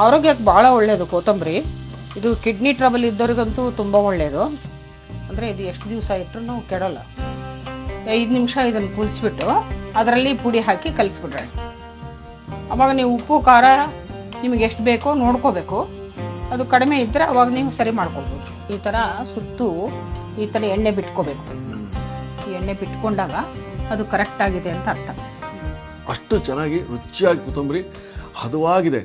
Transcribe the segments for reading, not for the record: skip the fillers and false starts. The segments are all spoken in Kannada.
ಆರೋಗ್ಯಕ್ಕೆ ಭಾಳ ಒಳ್ಳೆಯದು ಕೊತ್ತಂಬರಿ. ಇದು ಕಿಡ್ನಿ ಟ್ರಬಲ್ ಇದ್ದವ್ರಿಗಂತೂ ತುಂಬ ಒಳ್ಳೆಯದು. ಅಂದರೆ ಇದು ಎಷ್ಟು ದಿವಸ ಇಟ್ಟರು ಕೆಡೋಲ್ಲ. 5 ನಿಮಿಷ ಇದನ್ನು ಕುದಿಸ್ಬಿಟ್ಟು ಅದರಲ್ಲಿ ಪುಡಿ ಹಾಕಿ ಕಲಿಸ್ಬಿಡ್ರೆ, ಅವಾಗ ನೀವು ಉಪ್ಪು ಖಾರ ನಿಮಗೆ ಎಷ್ಟು ಬೇಕೋ ನೋಡ್ಕೋಬೇಕು. ಅದು ಕಡಿಮೆ ಇದ್ದರೆ ಅವಾಗ ನೀವು ಸರಿ ಮಾಡ್ಕೊಳ್ಬೋದು. ಈ ಥರ ಸುತ್ತು ಈ ಥರ ಎಣ್ಣೆ ಬಿಟ್ಕೋಬೇಕು. ಈ ಎಣ್ಣೆ ಬಿಟ್ಕೊಂಡಾಗ ಅದು ಕರೆಕ್ಟ್ ಆಗಿದೆ ಅಂತ ಅರ್ಥ. ಅಷ್ಟು ಚೆನ್ನಾಗಿ ರುಚಿಯಾಗಿ ಕೊತ್ತಂಬರಿ ಹದವಾಗಿದೆ.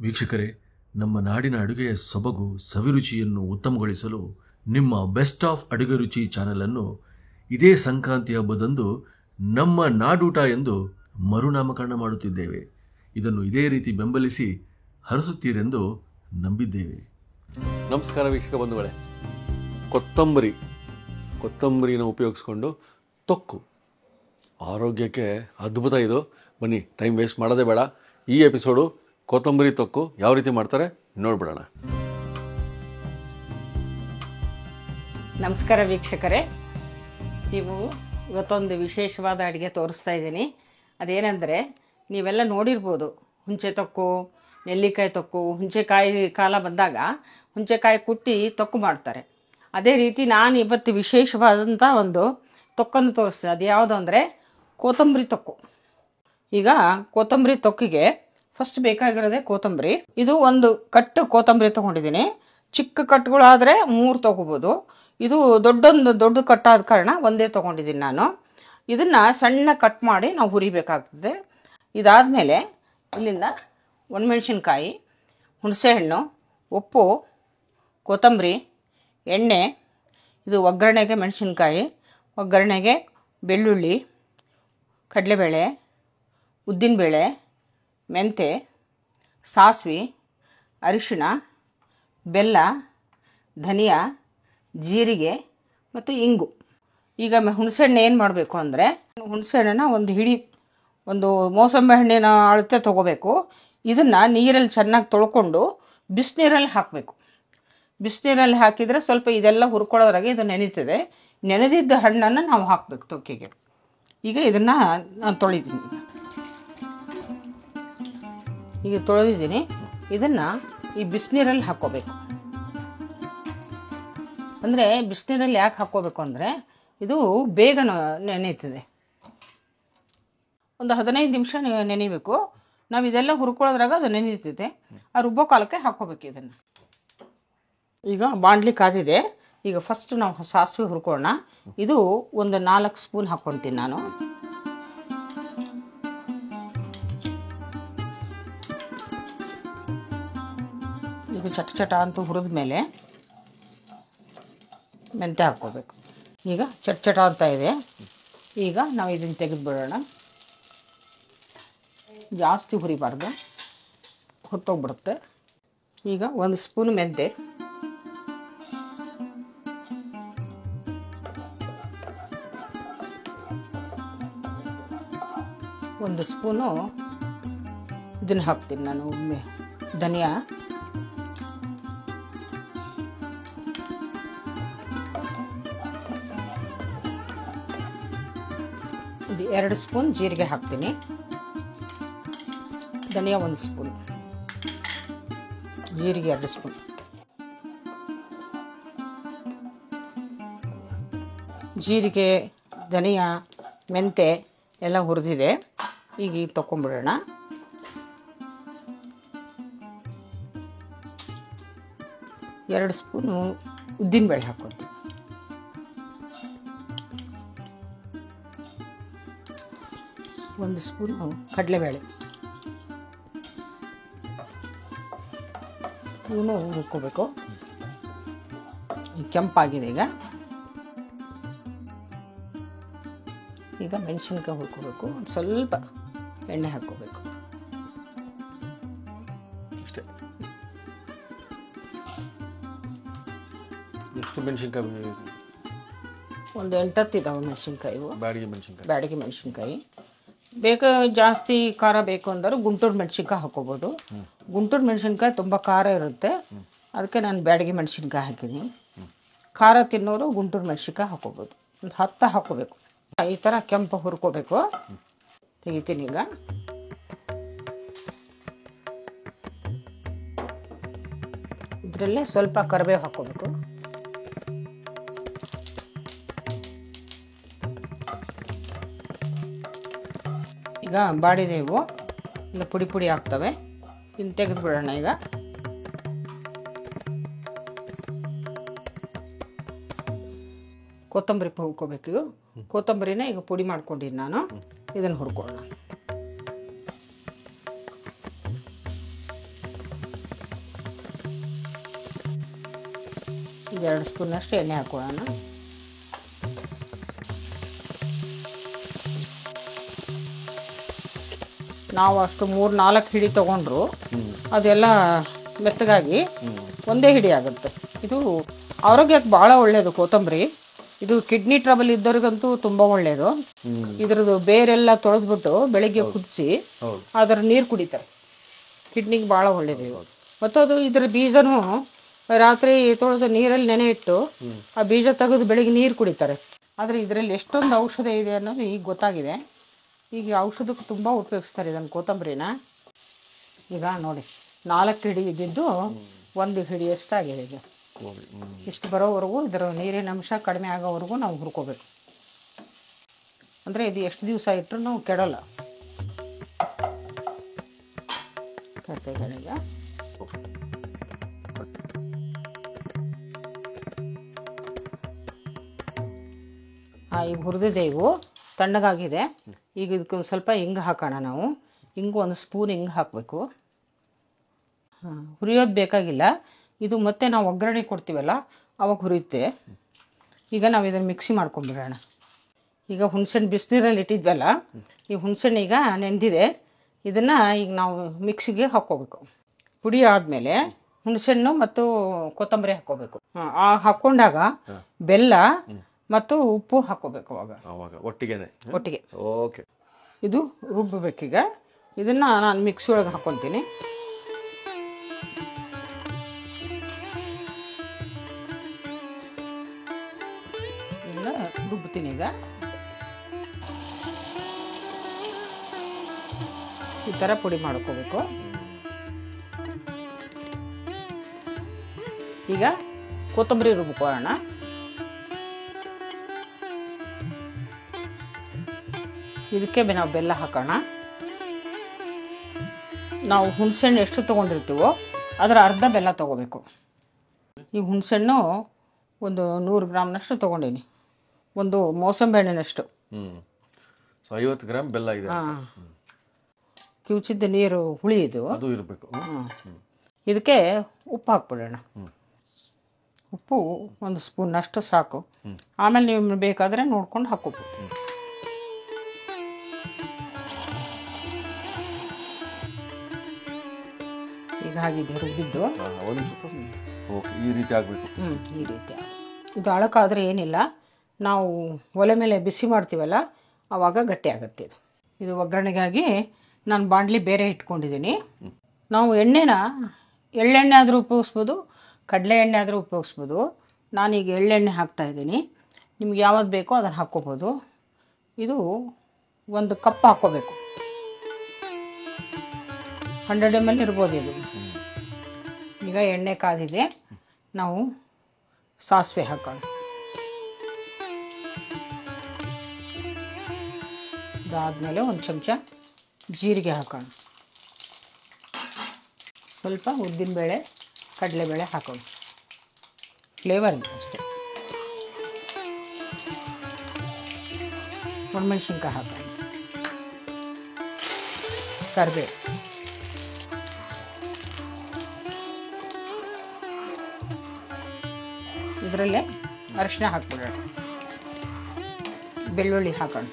ವೀಕ್ಷಕರೇ, ನಮ್ಮ ನಾಡಿನ ಅಡುಗೆಯ ಸೊಬಗು ಸವಿರುಚಿಯನ್ನು ಉತ್ತಮಗೊಳಿಸಲು ನಿಮ್ಮ ಬೆಸ್ಟ್ ಆಫ್ ಅಡುಗೆ ರುಚಿ ಚಾನಲನ್ನು ಇದೇ ಸಂಕ್ರಾಂತಿ ಹಬ್ಬದಂದು ನಮ್ಮ ನಾಡೂಟ ಎಂದು ಮರುನಾಮಕರಣ ಮಾಡುತ್ತಿದ್ದೇವೆ. ಇದನ್ನು ಇದೇ ರೀತಿ ಬೆಂಬಲಿಸಿ ಹರಿಸುತ್ತೀರೆಂದು ನಂಬಿದ್ದೇವೆ. ನಮಸ್ಕಾರ ವೀಕ್ಷಕ ಬಂಧುಗಳೇ. ಕೊತ್ತಂಬರಿನ ಉಪಯೋಗಿಸ್ಕೊಂಡು ತೊಕ್ಕು ಆರೋಗ್ಯಕ್ಕೆ ಅದ್ಭುತ. ಇದು ಬನ್ನಿ, ಟೈಮ್ ವೇಸ್ಟ್ ಮಾಡೋದೇ ಬೇಡ. ಈ ಎಪಿಸೋಡು ಕೊತ್ತಂಬರಿ ತೊಕ್ಕು ಯಾವ ರೀತಿ ಮಾಡ್ತಾರೆ ನೋಡ್ಬಿಡೋಣ. ನಮಸ್ಕಾರ ವೀಕ್ಷಕರೇ. ನೀವು ಇವತ್ತೊಂದು ವಿಶೇಷವಾದ ಅಡುಗೆ ತೋರಿಸ್ತಾ ಇದ್ದೀನಿ. ಅದೇನೆಂದರೆ, ನೀವೆಲ್ಲ ನೋಡಿರ್ಬೋದು, ಹುಂಚೆ ತೊಕ್ಕು, ನೆಲ್ಲಿಕಾಯಿ ತೊಕ್ಕು. ಹುಂಚೆಕಾಯಿ ಕಾಲ ಬಂದಾಗ ಹುಂಚೆಕಾಯಿ ಕುಟ್ಟಿ ತೊಕ್ಕು ಮಾಡ್ತಾರೆ. ಅದೇ ರೀತಿ ನಾನು ಇವತ್ತು ವಿಶೇಷವಾದಂಥ ಒಂದು ತೊಕ್ಕನ್ನು ತೋರಿಸ್ತೀನಿ. ಅದು ಯಾವುದು ಅಂದರೆ ಕೊತ್ತಂಬರಿ ತೊಕ್ಕು. ಈಗ ಕೊತ್ತಂಬರಿ ತೊಕ್ಕಿಗೆ ಫಸ್ಟ್ ಬೇಕಾಗಿರೋದೇ ಕೊತ್ತಂಬರಿ. ಇದು ಒಂದು ಕಟ್ಟು ಕೊತ್ತಂಬರಿ ತೊಗೊಂಡಿದ್ದೀನಿ. ಚಿಕ್ಕ ಕಟ್ಟುಗಳಾದರೆ 3 ತೊಗೋಬೋದು. ಇದು ದೊಡ್ಡ ಕಟ್ಟಾದ ಕಾರಣ ಒಂದೇ ತೊಗೊಂಡಿದ್ದೀನಿ ನಾನು. ಇದನ್ನು ಸಣ್ಣ ಕಟ್ ಮಾಡಿ ನಾವು ಹುರಿಬೇಕಾಗ್ತದೆ. ಇದಾದಮೇಲೆ ಇಲ್ಲಿಂದ ಒಣಮೆಣ್ಸಿನ್ಕಾಯಿ, ಹುಣಸೆಹಣ್ಣು, ಉಪ್ಪು, ಕೊತ್ತಂಬರಿ, ಎಣ್ಣೆ, ಇದು ಒಗ್ಗರಣೆಗೆ ಮೆಣಸಿನ್ಕಾಯಿ, ಒಗ್ಗರಣೆಗೆ ಬೆಳ್ಳುಳ್ಳಿ, ಕಡಲೆಬೇಳೆ, ಉದ್ದಿನಬೇಳೆ, ಮೆಂತೆ, ಸಾಸಿವೆ, ಅರಿಶಿಣ, ಬೆಲ್ಲ, ಧನಿಯಾ, ಜೀರಿಗೆ ಮತ್ತು ಇಂಗು. ಈಗ ಹುಣಸೆಹಣ್ಣು ಏನು ಮಾಡಬೇಕು ಅಂದರೆ, ಹುಣಸೆಹಣ್ಣನ್ನು ಒಂದು ಮೋಸಂಬಿ ಹಣ್ಣಿನ ಅಳತೆ ತೊಗೋಬೇಕು. ಇದನ್ನು ನೀರಲ್ಲಿ ಚೆನ್ನಾಗಿ ತೊಳ್ಕೊಂಡು ಬಿಸಿನೀರಲ್ಲಿ ಹಾಕಬೇಕು. ಬಿಸಿನೀರಲ್ಲಿ ಹಾಕಿದರೆ ಸ್ವಲ್ಪ ಇದೆಲ್ಲ ಹುರ್ಕೊಳ್ಳೋದ್ರಾಗೆ ಇದು ನೆನೀತದೆ. ನೆನೆದಿದ್ದ ಹಣ್ಣನ್ನು ನಾವು ಹಾಕಬೇಕು ತೊಕ್ಕಿಗೆ. ಈಗ ಇದನ್ನು ನಾನು ತೊಳೆದಿದ್ದೀನಿ. ಈಗ ತೊಳೆದಿದ್ದೀನಿ. ಇದನ್ನು ಈ ಬಿಸಿನೀರಲ್ಲಿ ಹಾಕ್ಕೋಬೇಕು. ಅಂದರೆ ಬಿಸಿನೀರಲ್ಲಿ ಯಾಕೆ ಹಾಕ್ಕೋಬೇಕು ಅಂದರೆ, ಇದು ಬೇಗ ನೆನೆಯುತ್ತದೆ. ಒಂದು 15 ನಿಮಿಷ ನೆನೆಯಬೇಕು. ನಾವು ಇದೆಲ್ಲ ಹುರ್ಕೊಳ್ಳೋದ್ರಾಗ ಅದು ನೆನೆಯುತ್ತದೆ. ಆ ರುಬ್ಬೋ ಕಾಲಕ್ಕೆ ಹಾಕ್ಕೋಬೇಕು ಇದನ್ನು. ಈಗ ಬಾಣಲಿ ಕಾದಿದೆ. ಈಗ ಫಸ್ಟ್ ನಾವು ಸಾಸಿವೆ ಹುರ್ಕೊಳ್ಳೋಣ. ಇದು ಒಂದು 4 ಸ್ಪೂನ್ ಹಾಕ್ಕೊಳ್ತೀನಿ ನಾನು. ಇದು ಚಟ ಅಂತೂ ಹುರಿದ ಮೇಲೆ ಮೆಂತೆ ಹಾಕ್ಕೋಬೇಕು. ಈಗ ಚಟ ಅಂತ ಇದೆ. ಈಗ ನಾವು ಇದನ್ನು ತೆಗೆದುಬಿಡೋಣ. ಜಾಸ್ತಿ ಹುರಿಬಾರ್ದು, ಹೊಟ್ಟೋಗ್ಬಿಡುತ್ತೆ. ಈಗ 1 ಸ್ಪೂನ್ ಮೆಂತೆ, 1 ಸ್ಪೂನು ಇದನ್ನು ಹಾಕ್ತೀನಿ ನಾನು, ಧನಿಯಾ, ಇದು 2 ಸ್ಪೂನ್ ಜೀರಿಗೆ ಹಾಕ್ತೀನಿ. ಧನಿಯಾ 1 ಸ್ಪೂನ್, ಜೀರಿಗೆ 2 ಸ್ಪೂನ್, ಜೀರಿಗೆ, ಧನಿಯಾ, ಮೆಂತೆ ಎಲ್ಲ ಹುರಿದಿದೆ. ಈಗ ತೊಗೊಂಬಿಡೋಣ. ಎರಡು ಸ್ಪೂನು ಉದ್ದಿನಬೇಳೆ ಹಾಕ್ಕೊಳ್ತೀನಿ. ಒಂದು ಸ್ಪೂನು ಕಡಲೆಬೇಳೆ, ಇವನು ಹುರ್ಕೋಬೇಕು. ಕೆಂಪಾಗಿದೆ. ಈಗ ಮೆಣಸಿನ್ಕಾಯಿ ಹುರ್ಕೋಬೇಕು. ಒಂದು ಸ್ವಲ್ಪ ಎಣ್ಣೆ ಹಾಕ್ಕೋಬೇಕು ಅಷ್ಟೇ. ಎಷ್ಟು ಮೆಣಸಿನ್ಕಾಯಿ? ಒಂದು 8-10 ಇದಾವೆ ಮೆಣಸಿನ್ಕಾಯಿ. ಬ್ಯಾಡಗಿ ಮೆಣಸಿನ್ಕಾಯಿ. ಜಾಸ್ತಿ ಖಾರ ಬೇಕು ಅಂದ್ರೆ ಗುಂಟೂರು ಮೆಣಸಿನ್ಕಾಯಿ ಹಾಕೋಬೋದು. ಗುಂಟೂರು ಮೆಣಸಿನ್ಕಾಯಿ ತುಂಬ ಖಾರ ಇರುತ್ತೆ, ಅದಕ್ಕೆ ನಾನು ಬ್ಯಾಡಗಿ ಮೆಣಸಿನ್ಕಾಯಿ ಹಾಕಿದ್ದೀನಿ. ಖಾರ ತಿನ್ನೋರು ಗುಂಟೂರು ಮೆಣಸಿನ್ಕಾಯಿ ಹಾಕೋಬೋದು. ಒಂದು 10 ಹಾಕೋಬೇಕು. ಈ ಥರ ಕೆಂಪು ಹುರ್ಕೋಬೇಕು. ತೆಗಿತೀನಿ ಈಗ. ಇದರಲ್ಲೇ ಸ್ವಲ್ಪ ಕರಿಬೇವು ಹಾಕೋಬೇಕು. ಈಗ ಬಾಡಿದೆವು ಇಲ್ಲ ಪುಡಿ ಪುಡಿ ಆಗ್ತವೆ. ಇನ್ನು ತೆಗೆದುಬಿಡೋಣ. ಈಗ ಕೊತ್ತಂಬರಿ ಹುರ್ಕೋಬೇಕು. ಕೊತ್ತಂಬರಿನ ಈಗ ಪುಡಿ ಮಾಡ್ಕೊಂಡಿನಿ ನಾನು. ಇದನ್ನು ಹುರ್ಕೊಳ್ಳೋಣ. ಈಗ 2 ಸ್ಪೂನಷ್ಟು ಎಣ್ಣೆ ಹಾಕೊಳ್ಳೋಣ. ನಾವು ಅಷ್ಟು 3-4 ಹಿಡಿ ತೊಗೊಂಡ್ರು ಅದೆಲ್ಲ ಮೆತ್ತಗಾಗಿ ಒಂದೇ ಹಿಡಿ ಆಗುತ್ತೆ. ಇದು ಆರೋಗ್ಯಕ್ಕೆ ಭಾಳ ಒಳ್ಳೆಯದು ಕೊತ್ತಂಬರಿ. ಇದು ಕಿಡ್ನಿ ಟ್ರಬಲ್ ಇದ್ದವ್ರಿಗಂತೂ ತುಂಬ ಒಳ್ಳೆಯದು. ಇದ್ರದ್ದು ಬೇರೆಲ್ಲ ತೊಳೆದ್ಬಿಟ್ಟು ಬೆಳಿಗ್ಗೆ ಕುದಿಸಿ ಅದರ ನೀರು ಕುಡಿತಾರೆ. ಕಿಡ್ನಿಗೆ ಭಾಳ ಒಳ್ಳೆಯದು. ಮತ್ತು ಅದು ಇದ್ರ ಬೀಜನೂ ರಾತ್ರಿ ತೊಳೆದು ನೀರಲ್ಲಿ ನೆನೆ ಇಟ್ಟು ಆ ಬೀಜ ತೆಗೆದು ಬೆಳಿಗ್ಗೆ ನೀರು ಕುಡಿತಾರೆ. ಆದರೆ ಇದರಲ್ಲಿ ಎಷ್ಟೊಂದು ಔಷಧ ಇದೆ ಅನ್ನೋದು ಈಗ ಗೊತ್ತಾಗಿದೆ. ಈಗ ಔಷಧಕ್ಕೆ ತುಂಬ ಉಪಯೋಗಿಸ್ತಾರೆ ಇದನ್ನು ಕೊತ್ತಂಬರಿನ. ಈಗ ನೋಡಿ 4 ಹಿಡಿ ಇದ್ದಿದ್ದು 1 ಹಿಡಿಯಷ್ಟಾಗಿದೆ. ಈಗ ಇಷ್ಟು ಬರೋವರೆಗೂ ಇದರ ನೀರಿನ ಅಂಶ ಕಡಿಮೆ ಆಗೋವರೆಗೂ ನಾವು ಹುರ್ಕೋಬೇಕು. ಅಂದರೆ ಇದು ಎಷ್ಟು ದಿವಸ ಇಟ್ಟರು ನಾವು ಕೆಡೋಲ್ಲ. ಈಗ ಈಗ ಹುರಿದಿದೆ. ಇವು ತಣ್ಣಗಾಗಿದೆ. ಈಗ ಇದಕ್ಕೆ ಸ್ವಲ್ಪ ಹಿಂಗೆ ಹಾಕೋಣ ನಾವು. ಹಿಂಗೆ 1 ಸ್ಪೂನ್ ಹಿಂಗೆ ಹಾಕಬೇಕು. ಹುರಿಯೋದು ಬೇಕಾಗಿಲ್ಲ. ಇದು ಮತ್ತೆ ನಾವು ಒಗ್ಗರಣೆ ಕೊಡ್ತೀವಲ್ಲ ಅವಾಗ ಹುರಿಯುತ್ತೆ. ಈಗ ನಾವು ಇದನ್ನು ಮಿಕ್ಸಿ ಮಾಡ್ಕೊಂಡ್ಬಿಡೋಣ. ಈಗ ಹುಣಸೆಹಣ್ಣು ಬಿಸಿನೀರಲ್ಲಿ ಇಟ್ಟಿದ್ವಲ್ಲ, ಈ ಹುಣಸೆಹಣ್ಣು ಈಗ ನೆಂದಿದೆ. ಇದನ್ನು ಈಗ ನಾವು ಮಿಕ್ಸಿಗೆ ಹಾಕ್ಕೋಬೇಕು. ಪುಡಿ ಆದಮೇಲೆ ಹುಣಸೆಹಣ್ಣು ಮತ್ತು ಕೊತ್ತಂಬರಿ ಹಾಕ್ಕೋಬೇಕು. ಹಾಕ್ಕೊಂಡಾಗ ಬೆಲ್ಲ ಮತ್ತು ಉಪ್ಪು ಹಾಕ್ಕೋಬೇಕು. ಅವಾಗ ಒಟ್ಟಿಗೆ ಓಕೆ. ಇದು ರುಬ್ಬಬೇಕೀಗ. ಇದನ್ನು ನಾನು ಮಿಕ್ಸಿ ಒಳಗೆ ಹಾಕ್ಕೊತೀನಿ. ಇದನ್ನ ರುಬ್ತೀನಿ. ಈಗ ಈ ಥರ ಪುಡಿ ಮಾಡ್ಕೋಬೇಕು. ಈಗ ಕೊತ್ತಂಬರಿ ರುಬ್ಕೊಳ್ಳೋಣ. ಇದಕ್ಕೆ ನಾವು ಬೆಲ್ಲ ಹಾಕೋಣ. ನಾವು ಹುಣಸೆಹಣ್ಣು ಎಷ್ಟು ತೊಗೊಂಡಿರ್ತೀವೋ ಅದರ ಅರ್ಧ ಬೆಲ್ಲ ತೊಗೋಬೇಕು. ಈ ಹುಣಸೆಹಣ್ಣು ಒಂದು 100 ಗ್ರಾಮ್ನಷ್ಟು ತೊಗೊಂಡೀನಿ. ಒಂದು ಮೋಸಂಬಿ ಹಣ್ಣಿನಷ್ಟು. 50 ಗ್ರಾಮ್ ಬೆಲ್ಲ ಇದೆ. ಕಿವುಚಿದ್ದ ನೀರು ಹುಳಿ ಇದು ಅದು ಇರಬೇಕು. ಇದಕ್ಕೆ ಉಪ್ಪು ಹಾಕ್ಬಿಡೋಣ. ಉಪ್ಪು 1 ಸ್ಪೂನಷ್ಟು ಸಾಕು. ಆಮೇಲೆ ನೀವು ಬೇಕಾದರೆ ನೋಡ್ಕೊಂಡು ಹಾಕೋಬೇಕು. ಈಗ ಆಗಿದೆ ರುಬ್ಬಿದ್ದು. ಈ ರೀತಿ ಆಗಬೇಕು. ಈ ರೀತಿ. ಇದು ಅಳಕಾದರೆ ಏನಿಲ್ಲ. ನಾವು ಒಲೆ ಮೇಲೆ ಬಿಸಿ ಮಾಡ್ತೀವಲ್ಲ ಆವಾಗ ಗಟ್ಟಿ ಆಗುತ್ತೆ. ಇದು ಒಗ್ಗರಣೆಗಾಗಿ ನಾನು ಬಾಣಲಿ ಬೇರೆ ಇಟ್ಕೊಂಡಿದ್ದೀನಿ. ನಾವು ಎಳ್ಳೆಣ್ಣೆ ಆದರೂ ಉಪಯೋಗಿಸ್ಬೋದು, ಕಡಲೆ ಎಣ್ಣೆ ಆದರೂ ಉಪಯೋಗಿಸ್ಬೋದು. ನಾನೀಗ ಎಳ್ಳೆಣ್ಣೆ ಹಾಕ್ತಾಯಿದ್ದೀನಿ. ನಿಮ್ಗೆ ಯಾವ್ದು ಬೇಕೋ ಅದನ್ನು ಹಾಕ್ಕೋಬೋದು. ಇದು 1 ಕಪ್ ಹಾಕ್ಕೋಬೇಕು. 100 ml ಇರ್ಬೋದು ಇದು. ಈಗ ಎಣ್ಣೆ ಕಾದಿದೆ. ನಾವು ಸಾಸಿವೆ ಹಾಕೋಣ. ಇದಾದಮೇಲೆ 1 ಚಮಚ ಜೀರಿಗೆ ಹಾಕೋಣ. ಸ್ವಲ್ಪ ಉದ್ದಿನಬೇಳೆ, ಕಡಲೆಬೇಳೆ ಹಾಕೋಣ. ಫ್ಲೇವರ್ ಅಷ್ಟೇ. ಒಣಮೆಣಸಿನ್ಕಾಯಿ ಹಾಕೋಣ. ಕರಿಬೇವು, ಇದರಲ್ಲೇ ಅರಿಶಿನ ಹಾಕ್ಬಿಡೋಣ. ಬೆಳ್ಳುಳ್ಳಿ ಹಾಕೋಣ.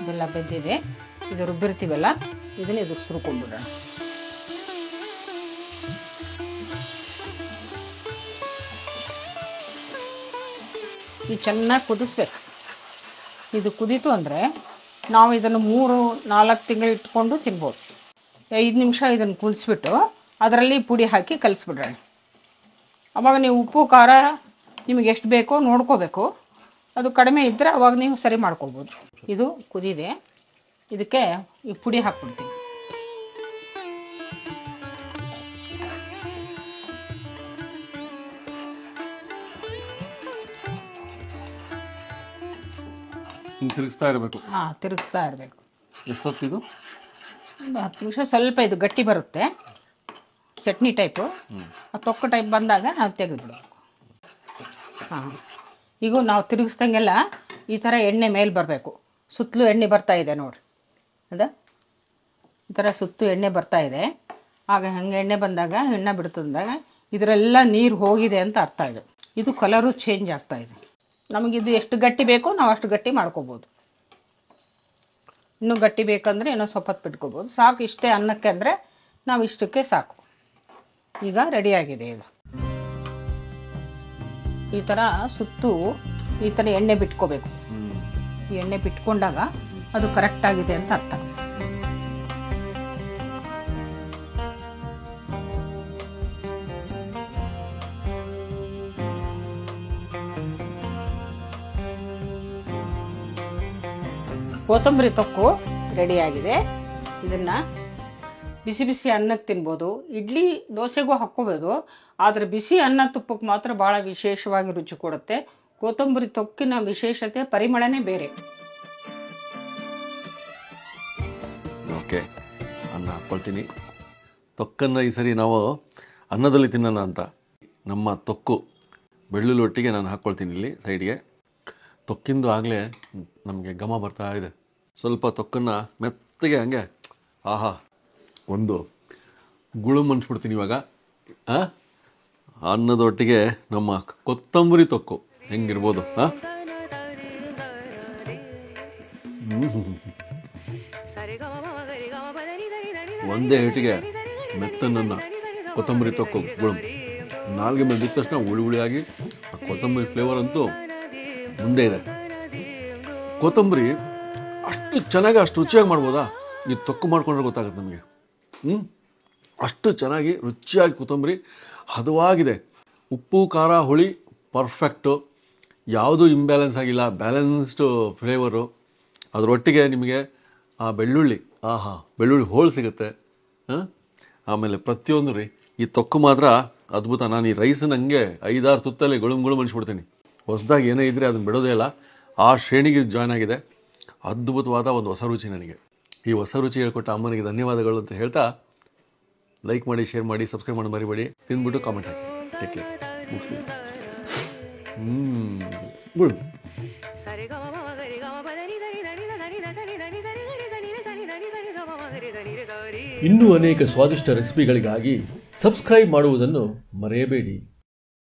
ಬೆಲ್ಲ ಬೆಂದಿದೆ. ಇದು ರುಬ್ಬಿರ್ತೀವಲ್ಲ ಇದನ್ನು ಇದಕ್ಕೆ ಸುರ್ಕೊಂಡ್ಬಿಡೋಣ. ಇದು ಚೆನ್ನಾಗಿ ಕುದಿಸ್ಬೇಕು. ಇದು ಕುದೀತು ಅಂದರೆ ನಾವು ಇದನ್ನು 3-4 ತಿಂಗಳು ಇಟ್ಕೊಂಡು ತಿನ್ಬೋದು. 5 ನಿಮಿಷ ಇದನ್ನು ಕುದಿಸ್ಬಿಟ್ಟು ಅದರಲ್ಲಿ ಪುಡಿ ಹಾಕಿ ಕಲಿಸ್ಬಿಡೋಣ. ಅವಾಗ ನೀವು ಉಪ್ಪು ಖಾರ ನಿಮಗೆ ಎಷ್ಟು ಬೇಕೋ ನೋಡ್ಕೋಬೇಕು. ಅದು ಕಡಿಮೆ ಇದ್ದರೆ ಅವಾಗ ನೀವು ಸರಿ ಮಾಡ್ಕೊಬೋದು. ಇದು ಕುದಿದೆ, ಇದಕ್ಕೆ ಈ ಪುಡಿ ಹಾಕ್ಬಿಡ್ತೀನಿ. ತಿರುಗಿಸ್ತಾ ಇರಬೇಕು. ಹಾಂ, ತಿರುಗಿಸ್ತಾ ಇರಬೇಕು. ಎಷ್ಟೊತ್ತಿದು? ಒಂದು 10 ನಿಮಿಷ. ಸ್ವಲ್ಪ ಇದು ಗಟ್ಟಿ ಬರುತ್ತೆ, ಚಟ್ನಿ ಟೈಪು. ಆ ತೊಕ್ಕ ಟೈಪ್ ಬಂದಾಗ ನಾವು ತೆಗೆದುಬಿಡಬೇಕು. ಹಾಂ, ಈಗ ನಾವು ತಿರುಗಿಸ್ದಂಗೆಲ್ಲ ಈ ಥರ ಎಣ್ಣೆ ಮೇಲೆ ಬರಬೇಕು. ಸುತ್ತಲೂ ಎಣ್ಣೆ ಬರ್ತಾ ಇದೆ ನೋಡಿರಿ, ಅದ ಈ ಥರ ಸುತ್ತು ಎಣ್ಣೆ ಬರ್ತಾ ಇದೆ. ಆಗ ಹಂಗೆ ಎಣ್ಣೆ ಬಂದಾಗ, ಎಣ್ಣೆ ಬಿಡ್ತಂದಾಗ ಇದರೆಲ್ಲ ನೀರು ಹೋಗಿದೆ ಅಂತ ಅರ್ಥ ಇದೆ. ಇದು ಕಲರು ಚೇಂಜ್ ಆಗ್ತಾ ಇದೆ. ನಮಗಿದು ಎಷ್ಟು ಗಟ್ಟಿ ಬೇಕೋ ನಾವು ಅಷ್ಟು ಗಟ್ಟಿ ಮಾಡ್ಕೋಬೋದು. ಇನ್ನೂ ಗಟ್ಟಿ ಬೇಕಂದರೆ ಇನ್ನೂ ಸ್ವಲ್ಪ ಹೊತ್ತು ಬಿಟ್ಕೋಬೋದು. ಸಾಕು, ಇಷ್ಟೇ ಅನ್ನಕ್ಕೆ ಅಂದರೆ ನಾವು ಇಷ್ಟಕ್ಕೆ ಸಾಕು. ಈಗ ರೆಡಿಯಾಗಿದೆ ಇದು. ಈ ಥರ ಸುತ್ತು ಈ ಥರ ಎಣ್ಣೆ ಬಿಟ್ಕೋಬೇಕು. ಈ ಎಣ್ಣೆ ಬಿಟ್ಕೊಂಡಾಗ ಅದು ಕರೆಕ್ಟಾಗಿದೆ ಅಂತ ಅರ್ಥ. ಕೊತ್ತಂಬರಿ ತೊಕ್ಕು ರೆಡಿಯಾಗಿದೆ. ಇದನ್ನು ಬಿಸಿ ಬಿಸಿ ಅನ್ನಕ್ಕೆ ತಿನ್ಬೋದು, ಇಡ್ಲಿ ದೋಸೆಗೂ ಹಾಕ್ಕೋಬೋದು. ಆದರೆ ಬಿಸಿ ಅನ್ನ ತುಪ್ಪಕ್ಕೆ ಮಾತ್ರ ಭಾಳ ವಿಶೇಷವಾಗಿ ರುಚಿ ಕೊಡುತ್ತೆ. ಕೊತ್ತಂಬರಿ ತೊಕ್ಕಿನ ವಿಶೇಷತೆ ಪರಿಮಳನೇ ಬೇರೆ. ಓಕೆ, ಅನ್ನ ಹಾಕ್ಕೊಳ್ತೀನಿ. ತೊಕ್ಕನ್ನು ಈ ಸರಿ ನಾವು ಅನ್ನದಲ್ಲಿ ತಿನ್ನೋಣ ಅಂತ ನಮ್ಮ ತೊಕ್ಕು ಬೆಳ್ಳುಳ್ಳಿ ಒಟ್ಟಿಗೆ ನಾನು ಹಾಕ್ಕೊಳ್ತೀನಿ ಇಲ್ಲಿ ಸೈಡ್ಗೆ. ತೊಕ್ಕಿಂದು ಆಗಲೇ ನಮಗೆ ಘಮ ಬರ್ತಾ ಇದೆ. ಸ್ವಲ್ಪ ತೊಕ್ಕನ್ನು ಮೆತ್ತಗೆ ಹಂಗೆ ಆಹಾ ಒಂದು ಗುಳುಮ್ ಅನ್ಸ್ಬಿಡ್ತೀನಿ ಇವಾಗ. ಅನ್ನದೊಟ್ಟಿಗೆ ನಮ್ಮ ಕೊತ್ತಂಬರಿ ತೊಕ್ಕು ಹೆಂಗಿರ್ಬೋದು. ಒಂದೇ ಹಿಟ್ಟಿಗೆ ಮೆತ್ತನನ್ನ ಕೊತ್ತಂಬರಿ ತೊಕ್ಕು ಗುಳುಮ್ ನಾಲ್ಗೆ ಮೇಲೆ ಬಿದ್ದ ತಕ್ಷಣ ಹುಳಿ ಹುಳಿಯಾಗಿ ಕೊತ್ತಂಬರಿ ಫ್ಲೇವರ್ ಅಂತೂ ಮುಂದೆ ಇದೆ. ಕೊತ್ತಂಬರಿ ಅಷ್ಟು ಚೆನ್ನಾಗಿ ಅಷ್ಟು ರುಚಿಯಾಗಿ ಮಾಡ್ಬೋದಾ? ಈ ತೊಕ್ಕು ಮಾಡ್ಕೊಂಡ್ರೆ ಗೊತ್ತಾಗುತ್ತೆ ನಮಗೆ. ಅಷ್ಟು ಚೆನ್ನಾಗಿ ರುಚಿಯಾಗಿ ಕೊತ್ತಂಬರಿ ಹದವಾಗಿದೆ. ಉಪ್ಪು ಖಾರ ಹುಳಿ ಪರ್ಫೆಕ್ಟು, ಯಾವುದೂ ಇಂಬ್ಯಾಲೆನ್ಸ್ ಆಗಿಲ್ಲ, ಬ್ಯಾಲೆನ್ಸ್ಡು ಫ್ಲೇವರು. ಅದರೊಟ್ಟಿಗೆ ನಿಮಗೆ ಆ ಬೆಳ್ಳುಳ್ಳಿ, ಬೆಳ್ಳುಳ್ಳಿ ಹೋಳು ಸಿಗುತ್ತೆ. ಆಮೇಲೆ ಪ್ರತಿಯೊಂದು ರೀ ಈ ತೊಕ್ಕು ಮಾತ್ರ ಅದ್ಭುತ. ನಾನು ಈ ರೈಸನ್ನ ಹಂಗೆ 5-6 ತುತ್ತಲ್ಲಿ ಗುಳುಮ್ ಅನಿಸ್ಬಿಡ್ತೀನಿ. ಹೊಸದಾಗಿ ಏನೇ ಇದ್ದರೆ ಅದನ್ನು ಬಿಡೋದೇ ಇಲ್ಲ. ಆ ಶ್ರೇಣಿಗೆ ಜಾಯ್ನ್ ಆಗಿದೆ. ಅದ್ಭುತವಾದ ಒಂದು ಹೊಸ ರುಚಿ ನನಗೆ. ಈ ಹೊಸ ರುಚಿ ಹೇಳ್ಕೊಟ್ಟ ಅಮ್ಮನಿಗೆ ಧನ್ಯವಾದಗಳು ಅಂತ ಹೇಳ್ತಾ, ಲೈಕ್ ಮಾಡಿ, ಶೇರ್ ಮಾಡಿ, ಸಬ್ಸ್ಕ್ರೈಬ್ ಮಾಡಿ ಮರಿಬೇಡಿ. ತಿಂದ್ಬಿಟ್ಟು ಕಾಮೆಂಟ್ ಹಾಕಿ. Take care. ಮುಗಿಸಿ. ಗುಡ್. ಇನ್ನೂ ಅನೇಕ ಸ್ವಾದಿಷ್ಟ ರೆಸಿಪಿಗಳಿಗಾಗಿ ಸಬ್ಸ್ಕ್ರೈಬ್ ಮಾಡುವುದನ್ನು ಮರೆಯಬೇಡಿ.